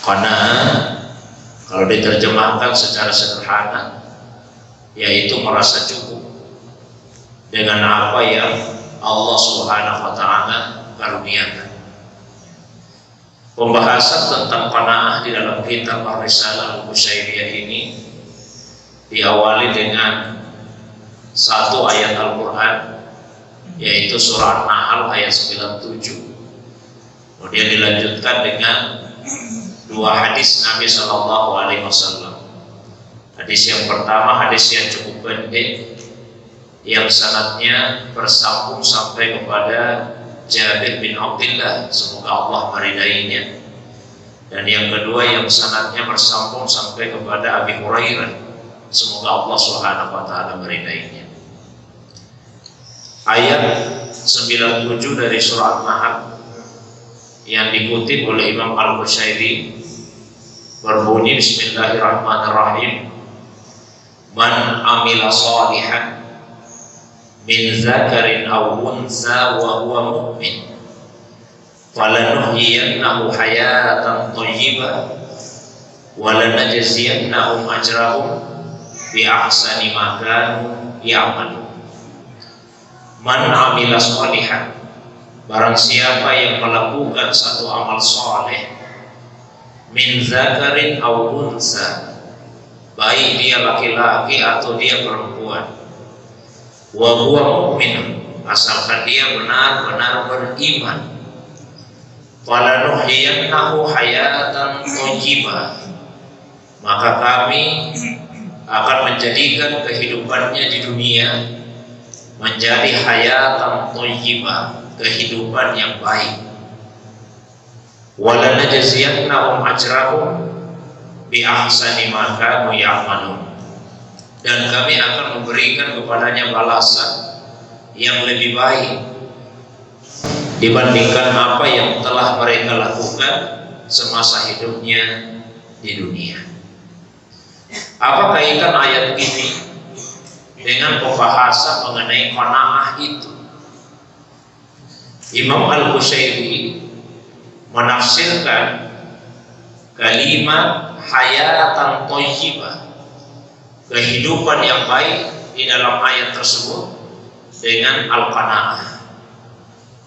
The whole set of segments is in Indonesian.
Qanaah kalau diterjemahkan secara sederhana yaitu merasa cukup dengan apa yang Allah Subhanahu wa taala karuniakan. Pembahasan tentang qanaah di dalam kitab Ar-Risalah Al-Qusyairiyah ini diawali dengan satu ayat Al-Quran, yaitu surah An-Nahl ayat 97. Kemudian dilanjutkan dengan dua hadis Nabi SAW. Hadis yang pertama, hadis yang cukup pendek, yang sanadnya bersambung sampai kepada Jabir bin Abdullah, semoga Allah meridainya. Dan yang kedua yang sanadnya bersambung sampai kepada Abi Hurairah, semoga Allah Subhanahu wa taala meridainya. Ayat 97 dari surah An-Nahl yang dikutip oleh Imam Al-Qusyairi berbunyi, Bismillahirrahmanirrahim. Man amila salihan min zakarin aw unsa wa huwa mu'min falanuhyiyannahu hayatan thayyibah wa lanajziyannahum ajrahum bi ahsani ma kanu ya'malun. Man amila sholihan, barang siapa yang melakukan satu amal soleh, min zakarin aw unsa, baik dia laki-laki atau dia perempuan, wa huwa mu'min, asalkan dia benar-benar beriman, falanuhyiyannahu hayatan thayyibah, maka kami akan menjadikan kehidupannya di dunia menjadi hayatan thayyibah, kehidupan yang baik. Walanajziyannahum ajrahum bi ahsani ma kanu ya'malun, dan kami akan memberikan kepadanya balasan yang lebih baik dibandingkan apa yang telah mereka lakukan semasa hidupnya di dunia. Apa kaitan ayat ini dengan pembahasan mengenai qanaah itu? Imam Al-Qusyairi menafsirkan kalimat hayatan thayyibah, kehidupan yang baik, di dalam ayat tersebut dengan al-qanaah.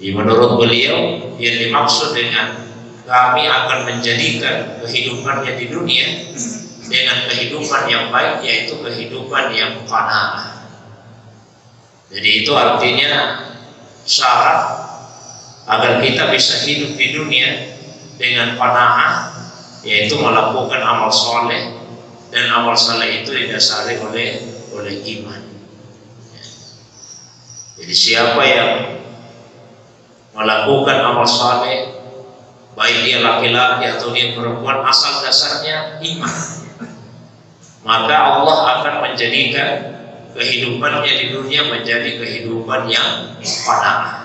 Menurut beliau, yang dimaksud dengan kami akan menjadikan kehidupannya di dunia dengan kehidupan yang baik, yaitu kehidupan yang qanaah. Jadi itu artinya syarat agar kita bisa hidup di dunia dengan qanaah, yaitu melakukan amal soleh, dan amal soleh itu didasari oleh iman. Jadi siapa yang melakukan amal soleh, baik dia laki-laki atau dia perempuan, asal dasarnya iman, maka Allah akan menjadikan kehidupannya di dunia menjadi kehidupan yang qanaah.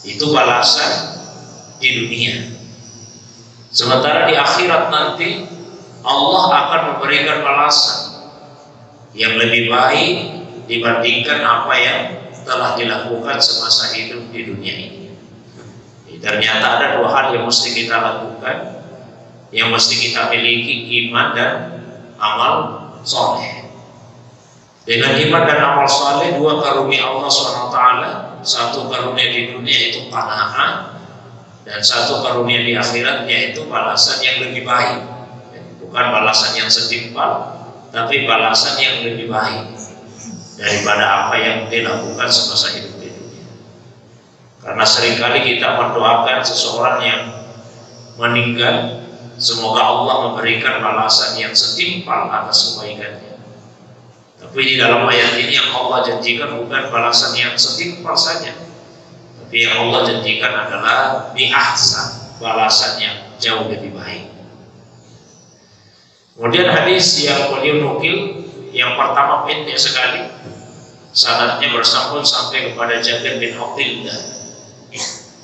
Itu balasan di dunia. Sementara di akhirat nanti Allah akan memberikan balasan yang lebih baik dibandingkan apa yang telah dilakukan semasa hidup di dunia ini. Ternyata ada dua hal yang mesti kita lakukan, yang mesti kita miliki, iman dan amal soleh. Dengan iman dan amal soleh, dua karunia Allah SWT. Satu karunia di dunia itu qanaah, dan satu karunia di akhirat yaitu balasan yang lebih baik. Bukan balasan yang setimpal, tapi balasan yang lebih baik daripada apa yang dilakukan semasa hidup di dunia. Karena seringkali kita mendoakan seseorang yang meninggal, semoga Allah memberikan balasan yang setimpal atas kebaikannya. Tapi di dalam ayat ini yang Allah janjikan bukan balasan yang setimpal saja, tapi yang Allah janjikan adalah bi'ahsan, balasan yang jauh lebih baik. Kemudian hadis yang beliau nukil, yang pertama pendek sekali, sanadnya bersambung sampai kepada Jabir bin Abdullah.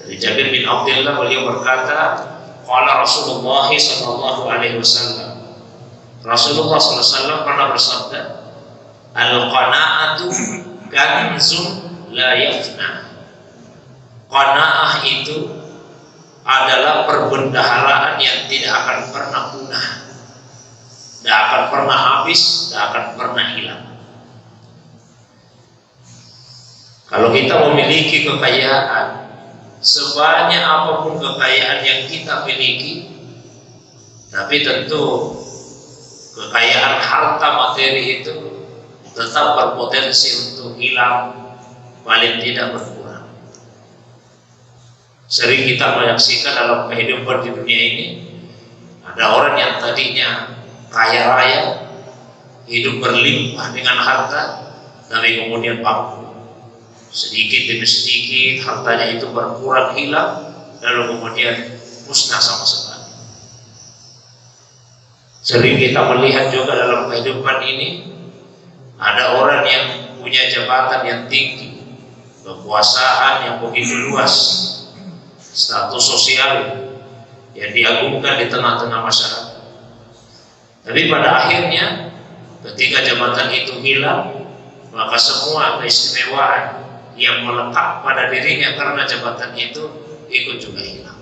Dari Jabir bin Abdullah beliau berkata, qala Rasulullah sallallahu alaihi wasallam, Rasulullah sallallahu alaihi wasallam pernah bersabda, al-qanaatu kanzun la yafna. Qanaah itu adalah perbendaharaan yang tidak akan pernah punah, tidak akan pernah habis, tidak akan pernah hilang. Kalau kita memiliki kekayaan, sebanyak apapun kekayaan yang kita miliki, tapi tentu kekayaan harta materi itu tetap berpotensi untuk hilang, paling tidak berkurang. Sering kita menyaksikan dalam kehidupan di dunia ini, ada orang yang tadinya kaya raya, hidup berlimpah dengan harta, tapi kemudian bangkrut. Sedikit demi sedikit hartanya itu berkurang, hilang, lalu kemudian musnah sama sekali. Sering kita melihat juga dalam kehidupan ini, ada orang yang punya jabatan yang tinggi, kekuasaan yang begitu luas, status sosial yang diagungkan di tengah-tengah masyarakat. Tapi pada akhirnya ketika jabatan itu hilang, maka semua keistimewaan yang melekat pada dirinya karena jabatan itu ikut juga hilang.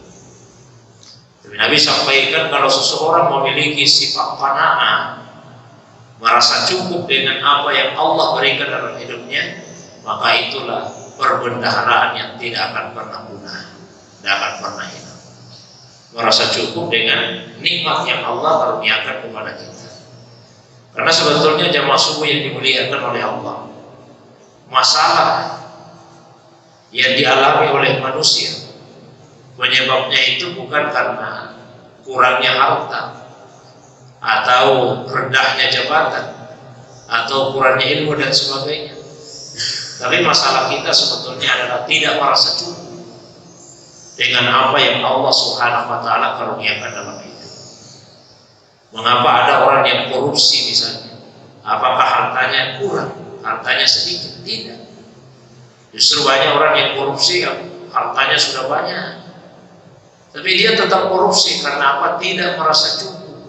Tapi Nabi sampaikan, kalau seseorang memiliki sifat qanaah, merasa cukup dengan apa yang Allah berikan dalam hidupnya, maka itulah perbendaharaan yang tidak akan pernah punah, tidak akan pernah hilang. Merasa cukup dengan nikmat yang Allah karuniakan kepada kita. Karena sebetulnya jamaah subuh yang dimuliakan oleh Allah, masalah yang dialami oleh manusia, penyebabnya itu bukan karena kurangnya harta atau rendahnya jabatan atau kurangnya ilmu dan sebagainya. Tapi masalah kita sebetulnya adalah tidak merasa cukup dengan apa yang Allah Subhanahu wa taala karuniakan dalam hidup. Mengapa ada orang yang korupsi misalnya? Apakah hartanya kurang? Hartanya sedikit? Tidak. Justru banyak orang yang korupsi yang hartanya sudah banyak, tapi dia tetap korupsi karena apa? Tidak merasa cukup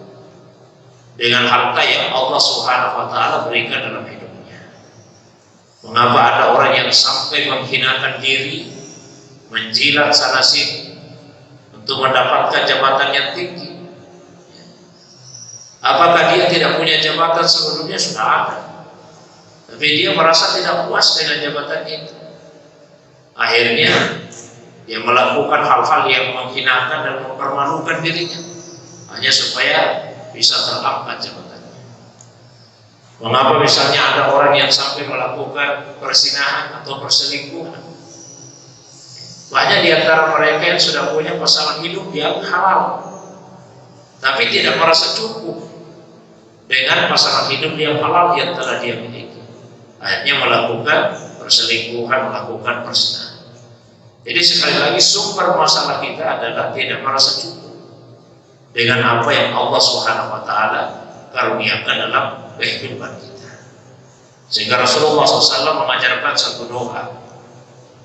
dengan harta yang Allah Subhanahu wa taala berikan dalam hidupnya. Mengapa ada orang yang sampai menghinakan diri, menjilat sana sini untuk mendapatkan jabatan yang tinggi? Apakah dia tidak punya jabatan sebelumnya? Sudah ada, tapi dia merasa tidak puas dengan jabatan itu. Akhirnya dia melakukan hal-hal yang menghinakan dan mempermalukan dirinya hanya supaya bisa terangkat jabatannya. Mengapa misalnya ada orang yang sampai melakukan perzinahan atau perselingkuhan? Banyak di antara mereka yang sudah punya pasangan hidup yang halal, tapi tidak merasa cukup dengan pasangan hidup yang halal yang telah dia miliki. Akhirnya melakukan perselingkuhan, melakukan perzinahan. Jadi sekali lagi sumber masalah kita adalah tidak merasa cukup dengan apa yang Allah Subhanahu wa taala karuniakan dalam kehidupan kita. Sehingga Rasulullah SAW mengajarkan satu doa,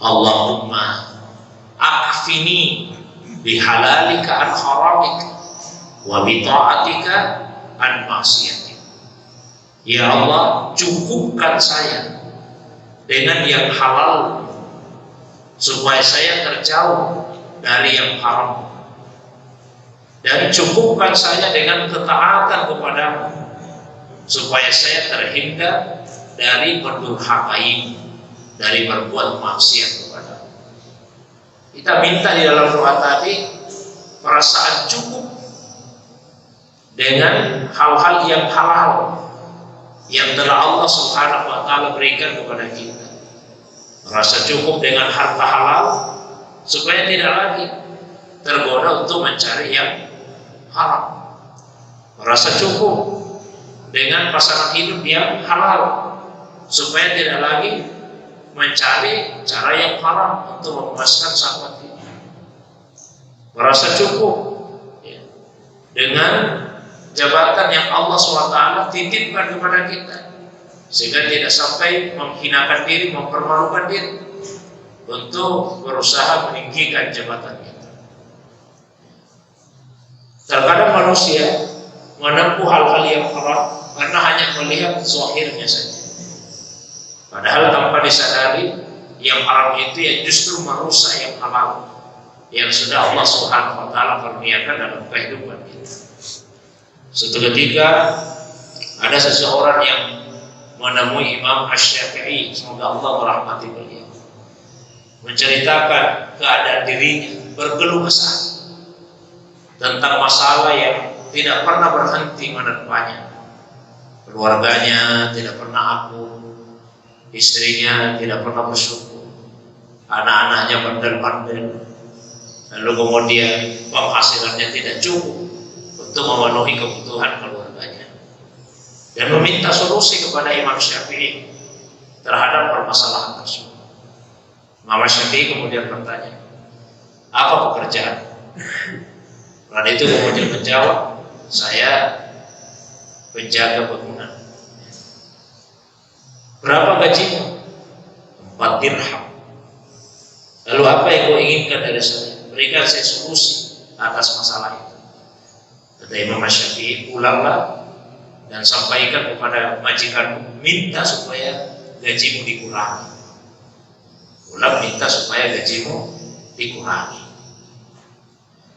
Allahumma akfini bihalalika an haramik wa bita'atika an maksiatik. Ya Allah, cukupkan saya dengan yang halal supaya saya terjauh dari yang haram, dan cukupkan saya dengan ketaatan kepadamu supaya saya terhindar dari mendurhakai, dari berbuat maksiat kepadamu. Kita minta di dalam doa tadi perasaan cukup dengan hal-hal yang halal yang telah Allah Subhanahu wa taala berikan kepada kita. Merasa cukup dengan harta halal supaya tidak lagi tergoda untuk mencari yang haram. Merasa cukup dengan pasangan hidup yang halal supaya tidak lagi mencari cara yang haram untuk memuaskan syahwat kita. Merasa cukup dengan jabatan yang Allah SWT titipkan kepada kita, sehingga tidak sampai menghinakan diri, mempermalukan diri untuk berusaha meninggikan jabatan kita. Terkadang manusia menempuh hal-hal yang haram karena hanya melihat zahirnya saja, padahal tanpa disadari yang haram itu yang justru merusak yang halal. yang sudah Allah Subhanahu wa taala kurniakan dalam kehidupan kita. Suatu ketika ada seseorang yang menemui Imam Asy-Syafi'i, semoga Allah merahmati beliau, menceritakan keadaan dirinya, berkeluh kesah tentang masalah yang tidak pernah berhenti menerpanya. Keluarganya tidak pernah akur, istrinya tidak pernah bersyukur, anak-anaknya bandel-bandel, lalu kemudian penghasilannya tidak cukup untuk memenuhi kebutuhan keluarganya, dan meminta solusi kepada Imam Syafi'i terhadap permasalahan tersebut. Imam Syafi'i kemudian bertanya, apa pekerjaan? Dan itu kemudian menjawab, saya penjaga bangunan. Berapa gajinya? 4 dirham. Lalu apa yang kau inginkan dari saya? Berikan saya solusi atas masalah itu. Kata Imam Syafi'i, pulanglah dan sampaikan kepada majikanmu, minta supaya gajimu dikurangi. Pulang minta supaya gajimu dikurangi.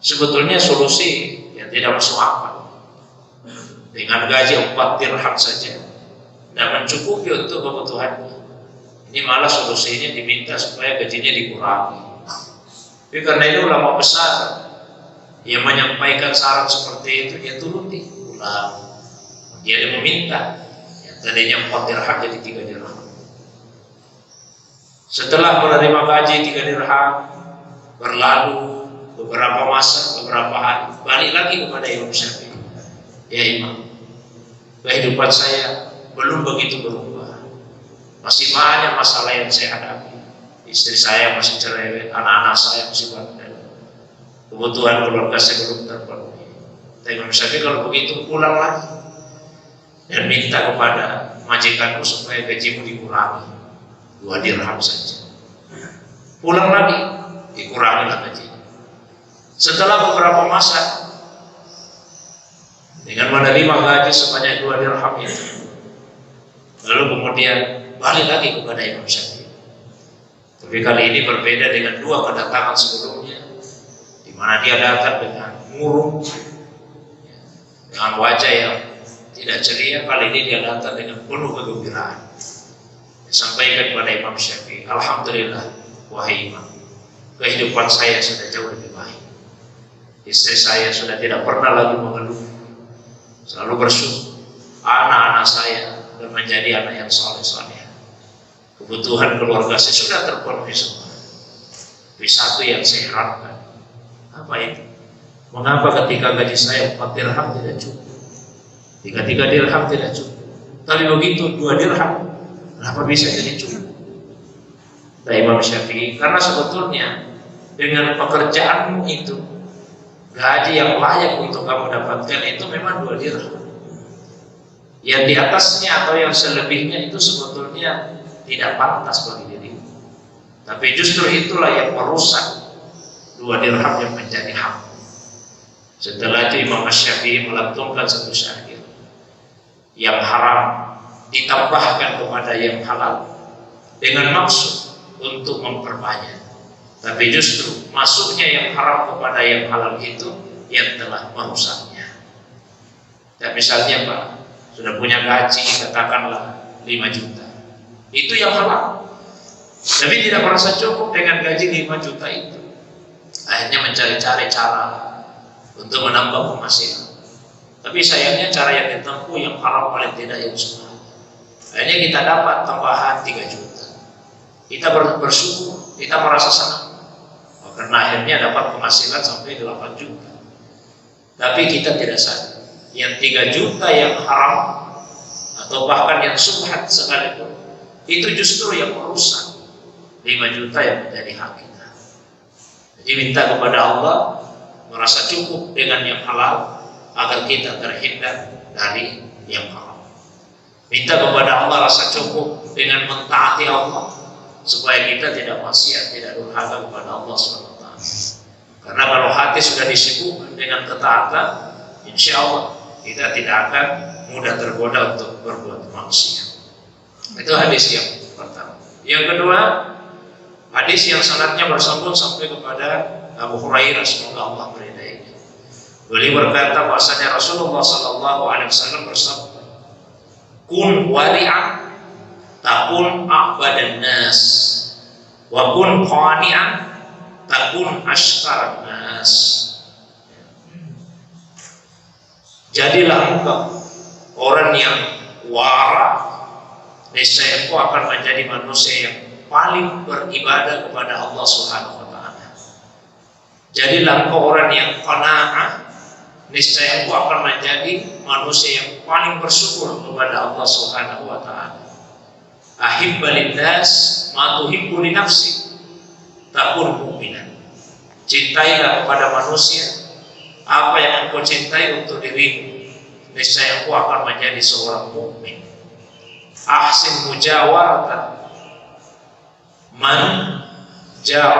Sebetulnya solusi yang tidak masuk akal. Dengan gaji 4 dirham saja dan mencukupi untuk kebutuhannya. Ini malah solusinya diminta supaya gajinya dikurangi. Tapi karena itu ulama besar yang menyampaikan saran seperti itu, dia turuti. Pulang, dia meminta yang tadinya 4 dirham jadi 3 dirham. Setelah menerima gaji 3 dirham, berlalu beberapa masa, beberapa hari, balik lagi kepada Imam Syafi'i. Ya Imam, kehidupan saya belum begitu berubah. Masih banyak masalah yang saya hadapi. Istri saya masih cerewet, anak-anak saya masih bandel. Kebutuhan keluarga saya belum terpenuhi. Tapi Imam Syafi'i, kalau begitu pulang lagi dan minta kepada majikanmu supaya gajimu dikurangi 2 dirham saja. Pulang lagi, dikurangilah gajinya. Setelah beberapa masa, dengan menerima gaji sebanyak 2 dirham itu, lalu kemudian balik lagi kepada Imam Syafi'i. Tapi kali ini berbeda dengan 2 kedatangan sebelumnya, di mana dia datang dengan murung, dengan wajah yang tidak ceria. Kali ini dia datang dengan penuh kegembiraan. Disampaikan kepada Imam Syafi'i, alhamdulillah, wahai Imam, kehidupan saya sudah jauh lebih baik. Istri saya sudah tidak pernah lagi mengeluh, selalu bersyukur. Anak-anak saya sudah menjadi anak yang saleh-saleh. Kebutuhan keluarga saya sudah terpenuhi semua. Tapi satu yang saya harapkan, apa itu? Mengapa ketika gaji saya 4 dirham tidak cukup, 3 dirham tidak cukup, tapi begitu 2 dirham, kenapa bisa jadi cukup? Kata Imam Syafi'i, karena sebetulnya dengan pekerjaanmu itu, gaji yang layak untuk kamu dapatkan itu memang 2 dirham. Yang di atasnya atau yang selebihnya itu sebetulnya tidak pantas bagi dirimu. Tapi justru itulah yang merusak 2 dirham yang menjadi hak. Setelah itu Imam Syafi'i melantunkan satu syair, yang haram ditambahkan kepada yang halal dengan maksud untuk memperbanyak. Tapi justru masuknya yang haram kepada yang halal itu yang telah merusaknya. Dan misalnya Pak, sudah punya gaji katakanlah 5 juta, itu yang halal, tapi tidak merasa cukup dengan gaji 5 juta itu. Akhirnya mencari-cari cara untuk menambah penghasilan. Tapi sayangnya cara yang ditempuh yang haram paling tidak yang sunnah. Akhirnya kita dapat tambahan 3 juta. Kita bersyukur, kita merasa senang. Karena akhirnya dapat penghasilan sampai 8 juta. Tapi kita tidak sadar, yang 3 juta yang haram atau bahkan yang subhat sekalipun, itu justru yang merusak 5 juta yang menjadi hak kita. Jadi minta kepada Allah merasa cukup dengan yang halal agar kita terhindar dari yang haram. Minta kepada Allah rasa cukup dengan mentaati Allah supaya kita tidak maksiat, tidak durhaka kepada Allah SWT. Karena kalau hati sudah disibukkan dengan ketaatan, insya Allah kita tidak akan mudah tergoda untuk berbuat maksiat. Itu hadis yang pertama. Yang kedua, Hadis yang sanadnya bersambung sampai kepada Abu Hurairah, semoga Allah meridainya. Beliau berkata bahwasanya Rasulullah sallallahu alaihi wasallam bersabda, "Kun wari'an takun a'badan nas, wa kun qani'an takun asyqaran nas." Jadilah engkau orang yang wara, niscaya engkau akan menjadi manusia yang paling beribadah kepada Allah Subhanahu wa taala. Jadilah engkau orang yang qanaah, niscaya engkau akan menjadi manusia yang paling bersyukur kepada Allah Subhanahu wa taala. Ahibba linnas ma tuhibbu li nafsik, takun mu'minan. Cintailah kepada manusia apa yang engkau cintai untuk dirimu, niscaya engkau akan menjadi seorang mukmin. Ahsin mujawaratan man jar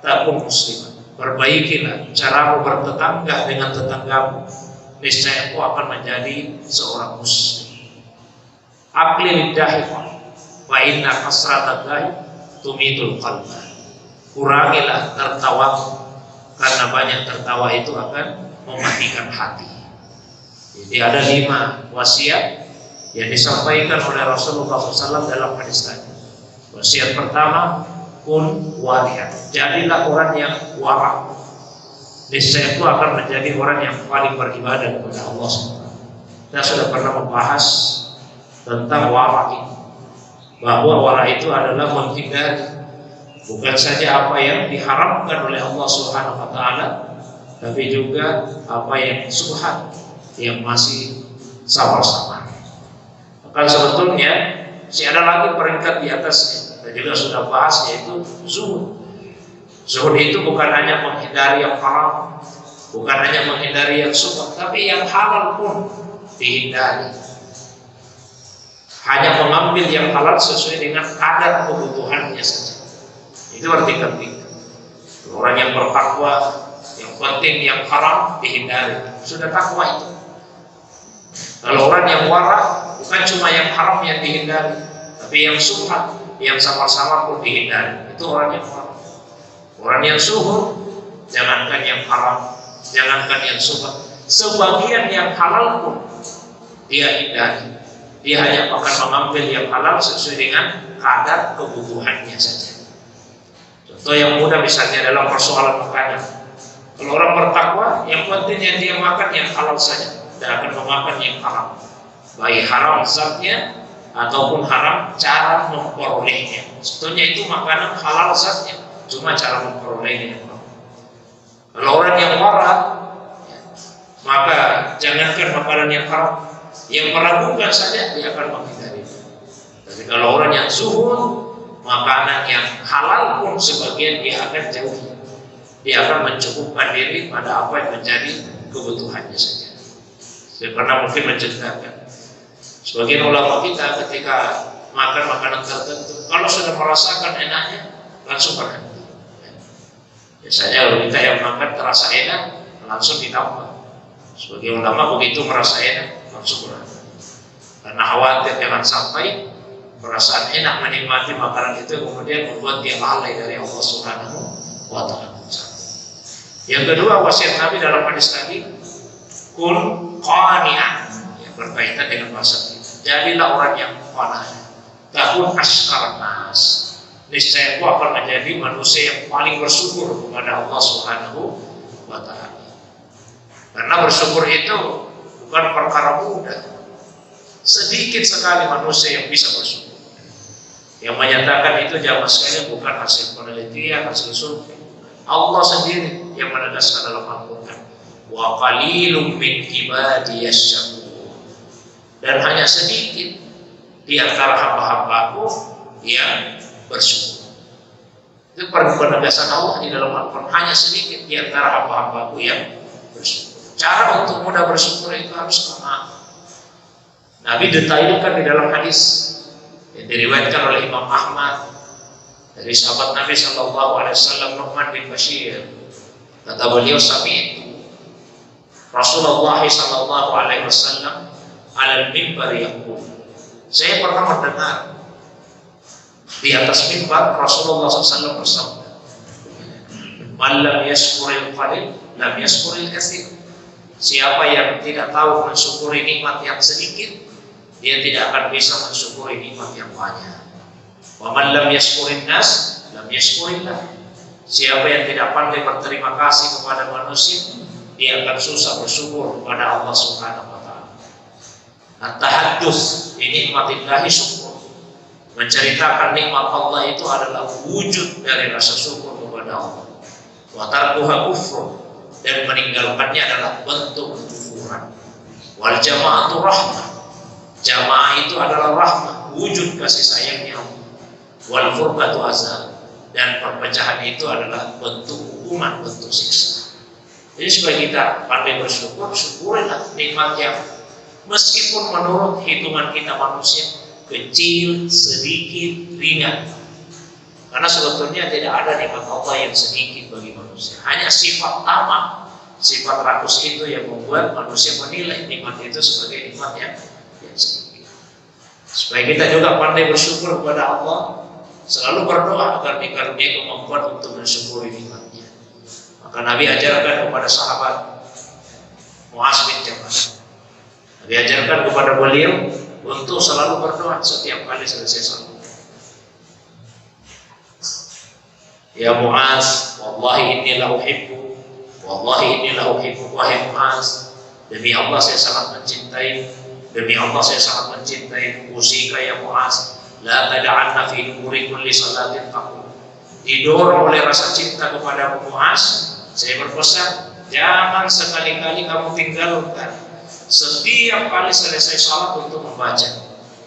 takun musliman. Perbaikilah caramu bertetangga dengan tetanggamu, niscaya engkau akan menjadi seorang muslim. Aqlil dahifah wa inna hasratat dahi tumitul qalba. Kurangilah tertawamu, karena banyak tertawa itu akan mematikan hati. Jadi ada 5 wasiat yang disampaikan oleh Rasulullah SAW dalam hadis tadi. Wasiat pertama, kun wari'an. Jadilah orang yang wara. Niscaya itu akan menjadi orang yang paling beribadah kepada Allah SWT. Kita sudah pernah membahas tentang wara ini, bahwa wara itu adalah menghindari bukan saja apa yang diharamkan oleh Allah Subhanahu wa taala, tapi juga apa yang subhat, yang masih samar-samar. Maka sebetulnya masih ada lagi peringkat di atasnya. Kita juga sudah bahas, yaitu zuhud. Zuhud itu bukan hanya menghindari yang haram, bukan hanya menghindari yang subhat, tapi yang halal pun dihindari. Hanya mengambil yang halal sesuai dengan kadar kebutuhannya saja. Itu arti penting. Orang yang bertakwa, yang penting yang haram dihindari, sudah takwa itu. Kalau orang yang wara, bukan cuma yang haram yang dihindari, tapi yang subhat, yang sama-sama pun dihindari. Itu orang yang wara. Orang yang zuhud, jangankan yang haram, jangankan yang subhat, sebagian yang halal pun dia hindari. Dia hanya akan mengambil yang halal sesuai dengan kadar kebutuhannya saja. Contoh yang mudah misalnya dalam persoalan makanan. Kalau orang bertakwa, yang penting yang dia makan yang halal saja, tidak akan memakan yang haram. Baik haram zatnya ataupun haram cara memperolehnya. Sebetulnya itu makanan halal zatnya, cuma cara memperolehnya. Kalau orang yang wara, maka jangankan makanan yang haram, yang meragukan saja dia akan menghindari. Tapi kalau orang yang zuhud, makanan yang halal pun sebagian dia akan jauhi. Dia akan mencukupkan diri pada apa yang menjadi kebutuhannya saja. Saya pernah mungkin menceritakan, sebagian ulama kita ketika makan makanan tertentu, kalau sudah merasakan enaknya, langsung berhenti. Biasanya kalau kita yang makan terasa enak, langsung ditambah. Sebagian ulama begitu merasa enak, langsung berhenti. Karena khawatir jangan sampai perasaan enak menikmati makanan itu kemudian membuat dia lalai dari Allah Subhanahu wa taala. Yang kedua, wasiat Nabi dalam hadis tadi, kun qani'an, yang berkaitan dengan bahasa kita. Jadilah orang yang qanaah. Takun asyqaran nas. Niscaya engkau akan menjadi manusia yang paling bersyukur kepada Allah Subhanahu wa taala. Karena bersyukur itu bukan perkara mudah. Sedikit sekali manusia yang bisa bersyukur. Yang menyatakan itu jamaah sekalian bukan hasil penelitian, hasil survei. Allah sendiri yang menegaskan dalam Al-Quran, wa qalilum min ibadiyas syakur. Dan hanya sedikit di antara hamba-hambaku yang bersyukur. Itu penegasan Allah di dalam Al-Quran. Hanya sedikit di antara hamba-hambaku yang bersyukur. Cara untuk mudah bersyukur itu harus qanaah. Nabi detailkan di dalam hadis yang diriwayatkan oleh Imam Ahmad dari sahabat Nabi Shallallahu Alaihi Wasallam Nu'man bin Bashir. Kata beliau, sami'tu Rasulullah Shallallahu Alaihi Wasallam alal mimbar yaqul. Saya pernah mendengar Di atas mimbar Rasulullah SAW bersabda, "Man lam yashkuril qalil, lam yashkuril katsir." Siapa yang tidak tahu mensyukuri nikmat yang sedikit, dia tidak akan bisa mensyukuri nikmat yang banyak. Wa man lam yashkurin nas, lam yashkurillah. Siapa yang tidak pandai berterima kasih kepada manusia, dia akan susah bersyukur kepada Allah Subhanahu wa taala. At-tahaddus bi nikmatillahi syukur. Menceritakan nikmat Allah itu adalah wujud dari rasa syukur kepada Allah. Wa tarkuha kufrun, dan meninggalkannya adalah bentuk kekufuran. Wal jama'atu rahmah. Jamaah itu adalah rahmah, wujud kasih sayangnya Allah. Wal furqatu azab, dan perpecahan itu adalah bentuk hukuman, bentuk siksa. Jadi supaya kita pandai bersyukur, syukurilah nikmat yang meskipun menurut hitungan kita manusia kecil, sedikit, ringan. Karena sebetulnya tidak ada nikmat Allah yang sedikit bagi manusia. Hanya sifat tamak, sifat rakus itu yang membuat manusia menilai nikmat itu sebagai nikmat yang sedikit. Supaya kita juga pandai bersyukur kepada Allah, selalu berdoa agar dikaruniai kemampuan untuk mensyukuri nikmatnya. Maka Nabi ajarkan kepada sahabat Muaz bin Jabal, Nabi ajarkan kepada beliau untuk selalu berdoa setiap kali selesai salat. Ya Muaz, wallahi inni la uhibbu, wallahi inni la uhibbu, wahai Muaz, demi Allah saya sangat mencintai, demi Allah saya sangat mencintai. Usika ya Muaz, la tada'anna fi duburi kulli salatin taqul. Didorong oleh rasa cinta kepada Muaz, saya berpesan, jangan sekali-kali kamu tinggalkan setiap kali selesai salat untuk membaca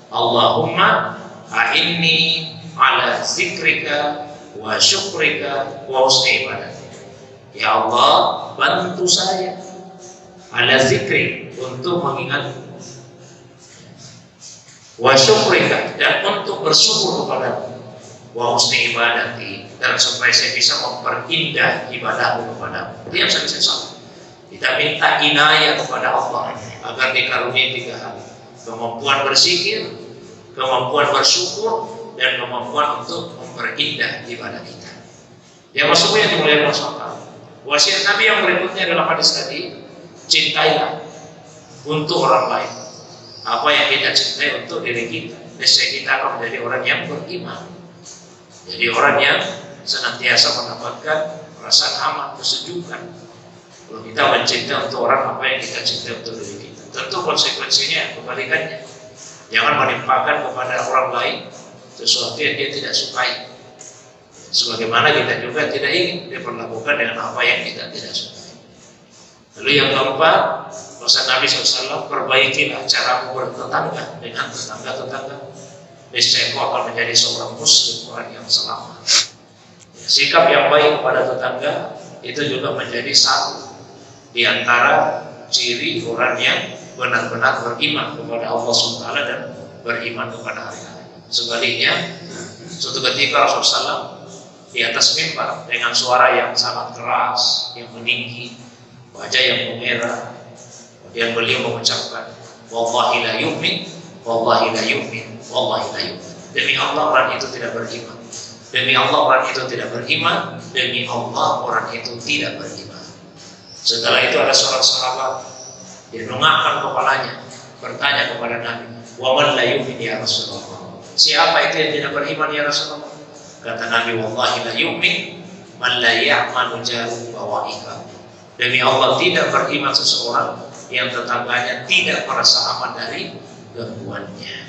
Allahumma a'inni ala zikrika wa syukrika wa husni ibadatika. Ya Allah, bantu saya ala zikri, untuk mengingatmu, wa syukrika, dan untuk bersyukur kepadamu, wa husni ibadati, dan supaya saya bisa memperindah ibadahku kepadamu. Itu yang saya salat. Kita minta inayah kepada Allah agar dikaruniai 3 hal: kemampuan berzikir, kemampuan bersyukur, dan kemampuan untuk memperindah ibadah kita. Ya maksudnya yang dimuliakan Allah. Wasiat Nabi yang berikutnya adalah hadis tadi, cintailah untuk orang lain apa yang kita cintai untuk diri kita. Niscaya kita akan menjadi orang yang beriman, jadi orang yang senantiasa mendapatkan perasaan aman, kesejukan. Kalau kita mencintai untuk orang apa yang kita cintai untuk diri kita, tentu konsekuensinya kebalikannya. Jangan menimpakan kepada orang lain sesuatu yang dia tidak sukai, sebagaimana kita juga tidak ingin diperlakukan dengan apa yang kita tidak sukai. Lalu yang keempat, pesan Nabi SAW, perbaikilah caramu bertetangga dengan tetangga-tetangga. Niscaya kau akan menjadi seorang muslim, orang yang selamat. Sikap yang baik kepada tetangga itu juga menjadi satu di antara ciri orang yang benar-benar beriman kepada Allah SWT dan beriman kepada hari akhir. Sebaliknya, suatu ketika Rasulullah SAW di atas mimbar dengan suara yang sangat keras, yang meninggi, wajah yang memerah, kemudian beliau mengucapkan, wallahi la yu'min, wallahi la yu'min, wallahi la yu'min. Demi Allah orang itu tidak beriman, demi Allah orang itu tidak beriman, demi Allah orang itu tidak beriman. Setelah itu ada seorang sahabat, dia nongakkan kepalanya, bertanya kepada Nabi, wa man la yu'min ya Rasulullah, siapa itu yang tidak beriman ya Rasulullah? Kata Nabi, wallahi la yu'min man la ya'manu jaru bawaika. Demi Allah tidak beriman seseorang yang tetangganya tidak merasa aman dari gangguannya.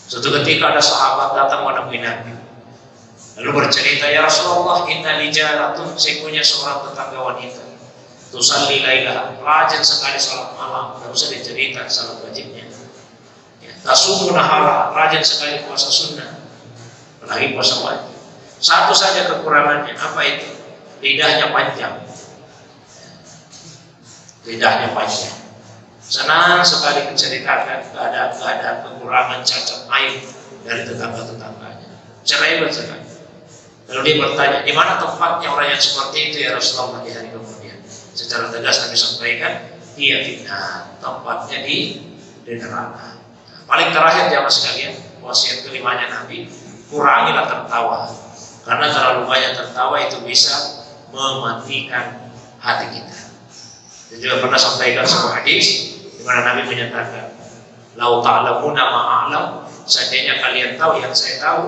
Suatu ketika ada sahabat datang menemui Nabi, lalu bercerita, ya Rasulullah, inna li jaratun, sekunya seorang tetangga wanita, tusalli lailah, rajin sekali salat malam, tidak usah dicerita salat wajibnya. Ya, tasumu nahara, rajin sekali puasa sunnah, apalagi puasa wajib. Satu saja kekurangannya, apa itu? Lidahnya panjang. Lidahnya panjang. Senang sekali menceritakan keadaan kekurangan, cacat aib dari tetangga-tetangganya. Cerai sekali. Lalu dia bertanya, di mana tempatnya orang yang seperti itu ya Rasulullah di hari kemudian? Secara tegas Nabi sampaikan, dia fitnah, tempatnya di neraka. Paling terakhir jamaah sekalian, wasiat kelimanya Nabi, kurangilah tertawa, karena terlalu banyak tertawa itu bisa mematikan hati kita. Dan juga pernah sampaikan sebuah hadis di mana Nabi menyatakan, "Lau ta'lamuna ma'alam," seandainya kalian tahu yang saya tahu,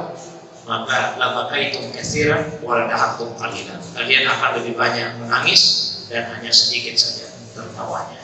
maka labakaitum katsiran wa ladahaktum qalilan. Kalian akan lebih banyak menangis dan hanya sedikit saja tertawanya.